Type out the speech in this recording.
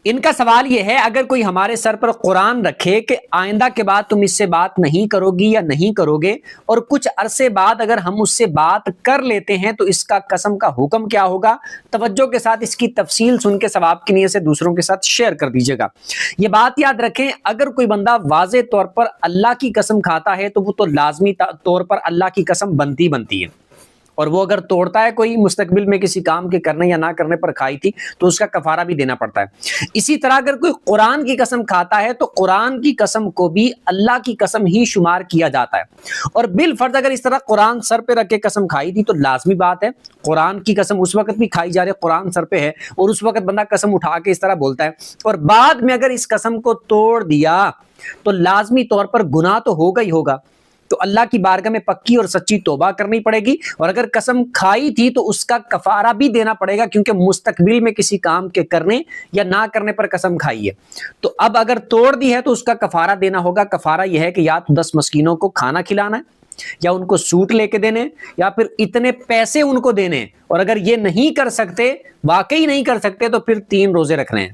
ان کا سوال یہ ہے، اگر کوئی ہمارے سر پر قرآن رکھے کہ آئندہ کے بعد تم اس سے بات نہیں کرو گی یا نہیں کرو گے، اور کچھ عرصے بعد اگر ہم اس سے بات کر لیتے ہیں تو اس کا قسم کا حکم کیا ہوگا؟ توجہ کے ساتھ اس کی تفصیل سن کے ثواب کی نیت سے دوسروں کے ساتھ شیئر کر دیجیے گا۔ یہ بات یاد رکھیں، اگر کوئی بندہ واضح طور پر اللہ کی قسم کھاتا ہے تو وہ تو لازمی طور پر اللہ کی قسم بنتی ہے، اور وہ اگر توڑتا ہے کوئی مستقبل میں کسی کام کے کرنے یا نہ کرنے پر کھائی تھی تو اس کا کفارہ بھی دینا پڑتا ہے۔ اسی طرح اگر کوئی قرآن کی قسم کھاتا ہے تو قرآن کی قسم کو بھی اللہ کی قسم ہی شمار کیا جاتا ہے، اور بالفرض اگر اس طرح قرآن سر پہ رکھ کے قسم کھائی تھی تو لازمی بات ہے قرآن کی قسم اس وقت بھی کھائی جا رہی ہے، قرآن سر پہ ہے، اور اس وقت بندہ قسم اٹھا کے اس طرح بولتا ہے اور بعد میں اگر اس قسم کو توڑ دیا تو لازمی طور پر گناہ تو ہوگا ہی ہوگا، تو اللہ کی بارگاہ میں پکی اور سچی توبہ کرنی پڑے گی، اور اگر قسم کھائی تھی تو اس کا کفارہ بھی دینا پڑے گا، کیونکہ مستقبل میں کسی کام کے کرنے یا نہ کرنے پر قسم کھائی ہے۔ تو اب اگر توڑ دی ہے تو اس کا کفارہ دینا ہوگا۔ کفارہ یہ ہے کہ یا تو 10 مسکینوں کو کھانا کھلانا ہے، یا ان کو سوٹ لے کے دینے، یا پھر اتنے پیسے ان کو دینے، اور اگر یہ نہیں کر سکتے، واقعی نہیں کر سکتے، تو پھر 3 روزے رکھنے ہیں۔